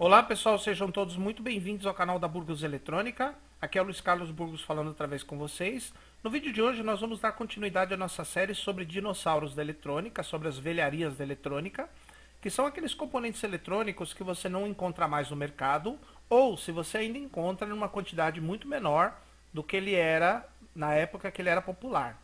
Olá pessoal, sejam todos muito bem-vindos ao canal da Burgos Eletrônica. Aqui é o Luiz Carlos Burgos falando outra vez com vocês. No vídeo de hoje nós vamos dar continuidade à nossa série sobre dinossauros da eletrônica, sobre as velharias da eletrônica, que são aqueles componentes eletrônicos que você não encontra mais no mercado, ou se você ainda encontra numa quantidade muito menor do que ele era na época que ele era popular.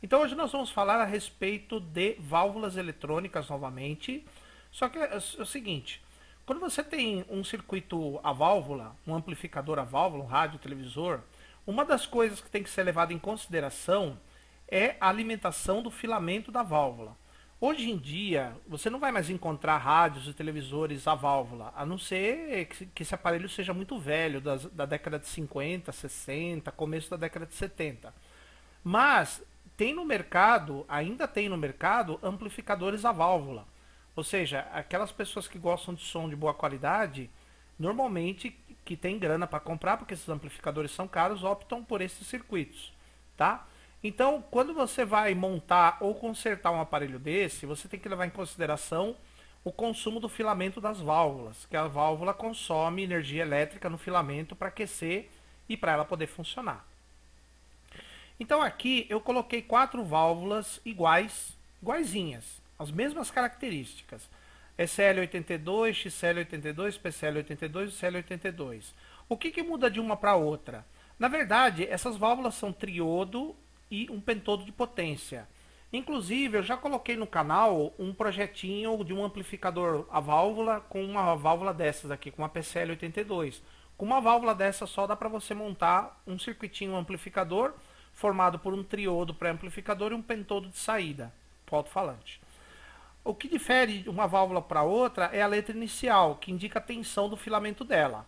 Então hoje nós vamos falar a respeito de válvulas eletrônicas novamente, só que é o seguinte. Quando você tem um circuito a válvula, um amplificador a válvula, um rádio, televisor, uma das coisas que tem que ser levada em consideração é a alimentação do filamento da válvula. Hoje em dia, você não vai mais encontrar rádios e televisores a válvula, a não ser que esse aparelho seja muito velho, da década de 50, 60, começo da década de 70. Mas tem no mercado, ainda tem no mercado, amplificadores a válvula. Ou seja, aquelas pessoas que gostam de som de boa qualidade, normalmente que tem grana para comprar, porque esses amplificadores são caros, optam por esses circuitos, tá? Então, quando você vai montar ou consertar um aparelho desse, você tem que levar em consideração o consumo do filamento das válvulas, que a válvula consome energia elétrica no filamento para aquecer e para ela poder funcionar. Então aqui eu coloquei 4 válvulas iguaizinhas, as mesmas características. SL82, XL82, PCL82 e CL82. O que muda de uma para outra? Na verdade, essas válvulas são triodo e um pentodo de potência. Inclusive, eu já coloquei no canal um projetinho de um amplificador a válvula com uma válvula dessas aqui, com uma PCL82. Com uma válvula dessa só dá para você montar um circuitinho amplificador formado por um triodo pré-amplificador e um pentodo de saída para o alto-falante. O que difere de uma válvula para outra é a letra inicial, que indica a tensão do filamento dela.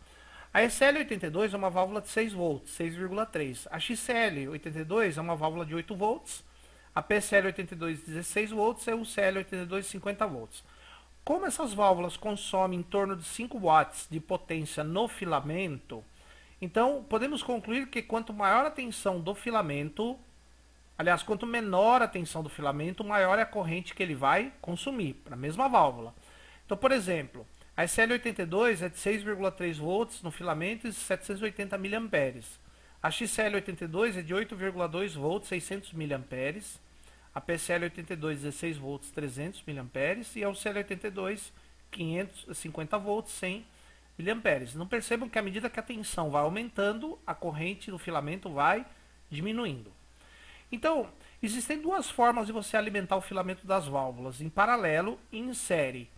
A SL82 é uma válvula de 6 volts, 6,3. A XL82 é uma válvula de 8 volts. A PCL82 16 volts e o CL82 50 volts. Como essas válvulas consomem em torno de 5 watts de potência no filamento, então podemos concluir que quanto maior a tensão do filamento, aliás, quanto menor a tensão do filamento, maior é a corrente que ele vai consumir, para a mesma válvula. Então, por exemplo, a SL82 é de 6,3 volts no filamento e 780 mA. A XL82 é de 8,2 volts, 600 mA. A PCL82, 16 volts, 300 mA. E a CL82, 550 volts, 100 mA. Não percebam que à medida que a tensão vai aumentando, a corrente do filamento vai diminuindo. Então, existem duas formas de você alimentar o filamento das válvulas, em paralelo e em série.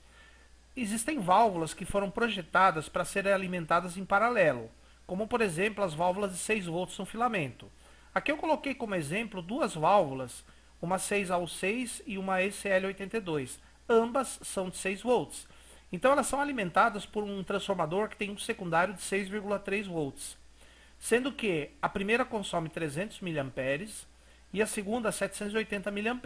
Existem válvulas que foram projetadas para serem alimentadas em paralelo, como por exemplo as válvulas de 6 volts no filamento. Aqui eu coloquei como exemplo duas válvulas, uma 6AU6 e uma ECL82. Ambas são de 6 volts. Então elas são alimentadas por um transformador que tem um secundário de 6,3 volts. Sendo que a primeira consome 300 mA, e a segunda 780 mA.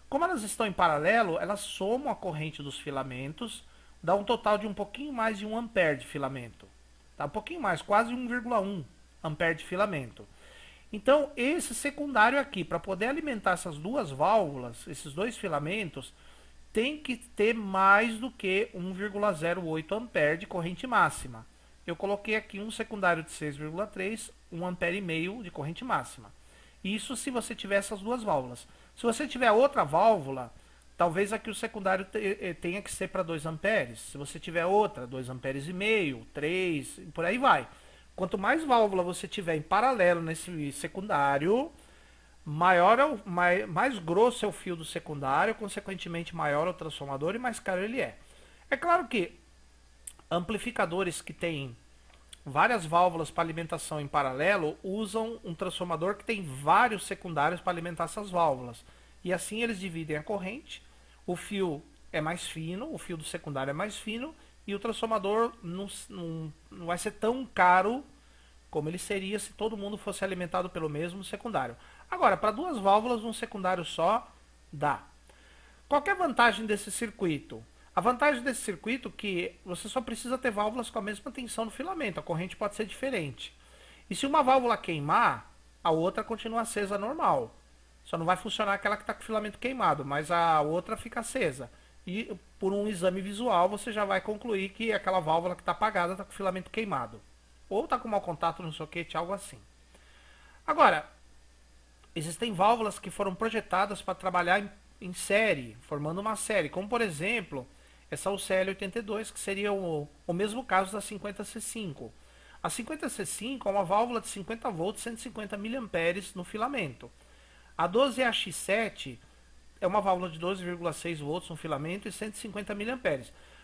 Como elas estão em paralelo, elas somam a corrente dos filamentos, dá um total de um pouquinho mais de 1 ampere de filamento. Tá? Um pouquinho mais, quase 1,1 ampere de filamento. Então, esse secundário aqui, para poder alimentar essas duas válvulas, esses dois filamentos, tem que ter mais do que 1,08 ampere de corrente máxima. Eu coloquei aqui um secundário de 6,3, 1 ampere e meio de corrente máxima. Isso se você tiver essas duas válvulas. Se você tiver outra válvula, talvez aqui o secundário tenha que ser para 2 amperes. Se você tiver outra, 2 amperes e meio, 3, por aí vai. Quanto mais válvula você tiver em paralelo nesse secundário, maior é mais grosso é o fio do secundário, consequentemente maior é o transformador e mais caro ele é. É claro que amplificadores que têm várias válvulas para alimentação em paralelo usam um transformador que tem vários secundários para alimentar essas válvulas. E assim eles dividem a corrente, o fio é mais fino, o fio do secundário é mais fino, e o transformador não vai ser tão caro como ele seria se todo mundo fosse alimentado pelo mesmo secundário. Agora, para duas válvulas, um secundário só dá. Qual é a vantagem desse circuito? A vantagem desse circuito é que você só precisa ter válvulas com a mesma tensão no filamento, a corrente pode ser diferente. E se uma válvula queimar, a outra continua acesa normal. Só não vai funcionar aquela que está com o filamento queimado, mas a outra fica acesa. e por um exame visual você já vai concluir que aquela válvula que está apagada está com o filamento queimado. Ou está com mau contato no soquete, algo assim. Agora, existem válvulas que foram projetadas para trabalhar em série, formando uma série, como por exemplo, essa UCL82, que seria o mesmo caso da 50C5. A 50C5 é uma válvula de 50 volts, 150 mA no filamento. A 12AX7 é uma válvula de 12,6 volts no filamento e 150 mA.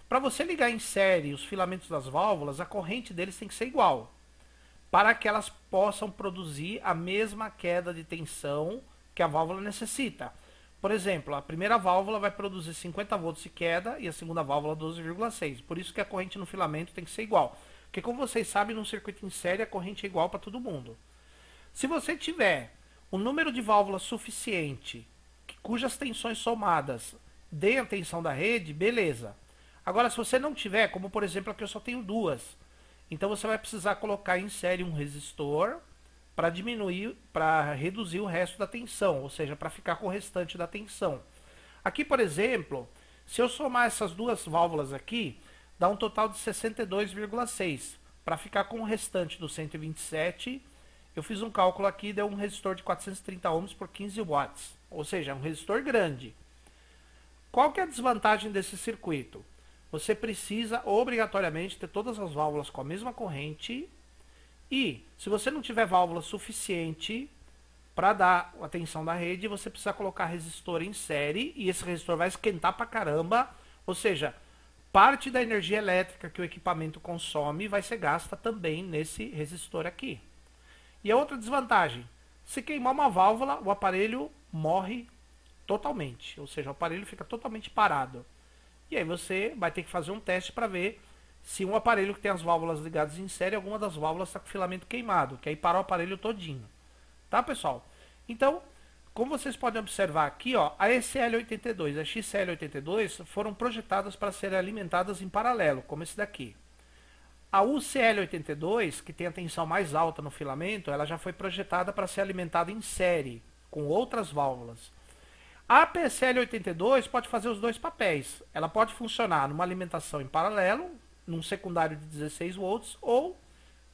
Para você ligar em série os filamentos das válvulas, a corrente deles tem que ser igual, para que elas possam produzir a mesma queda de tensão que a válvula necessita. Por exemplo, a primeira válvula vai produzir 50 volts de queda e a segunda válvula 12,6. Por isso que a corrente no filamento tem que ser igual. Porque como vocês sabem, num circuito em série a corrente é igual para todo mundo. Se você tiver um número de válvulas suficiente, cujas tensões somadas deem a tensão da rede, beleza. Agora, se você não tiver, como por exemplo aqui eu só tenho duas, então você vai precisar colocar em série um resistor para diminuir, para reduzir o resto da tensão, ou seja, para ficar com o restante da tensão. Aqui, por exemplo, se eu somar essas duas válvulas aqui, dá um total de 62,6. Para ficar com o restante do 127, eu fiz um cálculo aqui, deu um resistor de 430 ohms por 15 watts, ou seja, é um resistor grande. Qual que é a desvantagem desse circuito? Você precisa obrigatoriamente ter todas as válvulas com a mesma corrente e, se você não tiver válvula suficiente para dar a tensão da rede, você precisa colocar resistor em série e esse resistor vai esquentar pra caramba, ou seja, parte da energia elétrica que o equipamento consome vai ser gasta também nesse resistor aqui. E a outra desvantagem, se queimar uma válvula, o aparelho morre totalmente, ou seja, o aparelho fica totalmente parado. E aí você vai ter que fazer um teste para ver se um aparelho que tem as válvulas ligadas em série, alguma das válvulas está com filamento queimado, que aí para o aparelho todinho. Tá, pessoal? Então, como vocês podem observar aqui, ó, a ECL82 e a XCL82 foram projetadas para serem alimentadas em paralelo, como esse daqui. A UCL82, que tem a tensão mais alta no filamento, ela já foi projetada para ser alimentada em série, com outras válvulas. A PSL82 pode fazer os dois papéis. Ela pode funcionar numa alimentação em paralelo, num secundário de 16 volts, ou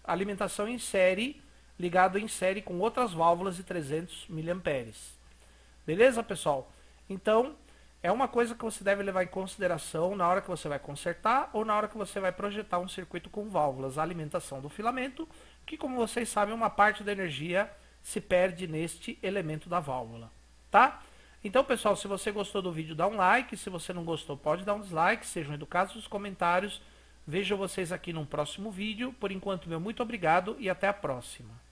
alimentação em série, ligado em série com outras válvulas de 300 mA. Beleza, pessoal? Então, é uma coisa que você deve levar em consideração na hora que você vai consertar ou na hora que você vai projetar um circuito com válvulas. A alimentação do filamento, que como vocês sabem, uma parte da energia se perde neste elemento da válvula. Tá? Então, pessoal, se você gostou do vídeo, dá um like. Se você não gostou, pode dar um dislike. Sejam educados nos comentários. Vejo vocês aqui num próximo vídeo. Por enquanto, meu muito obrigado e até a próxima.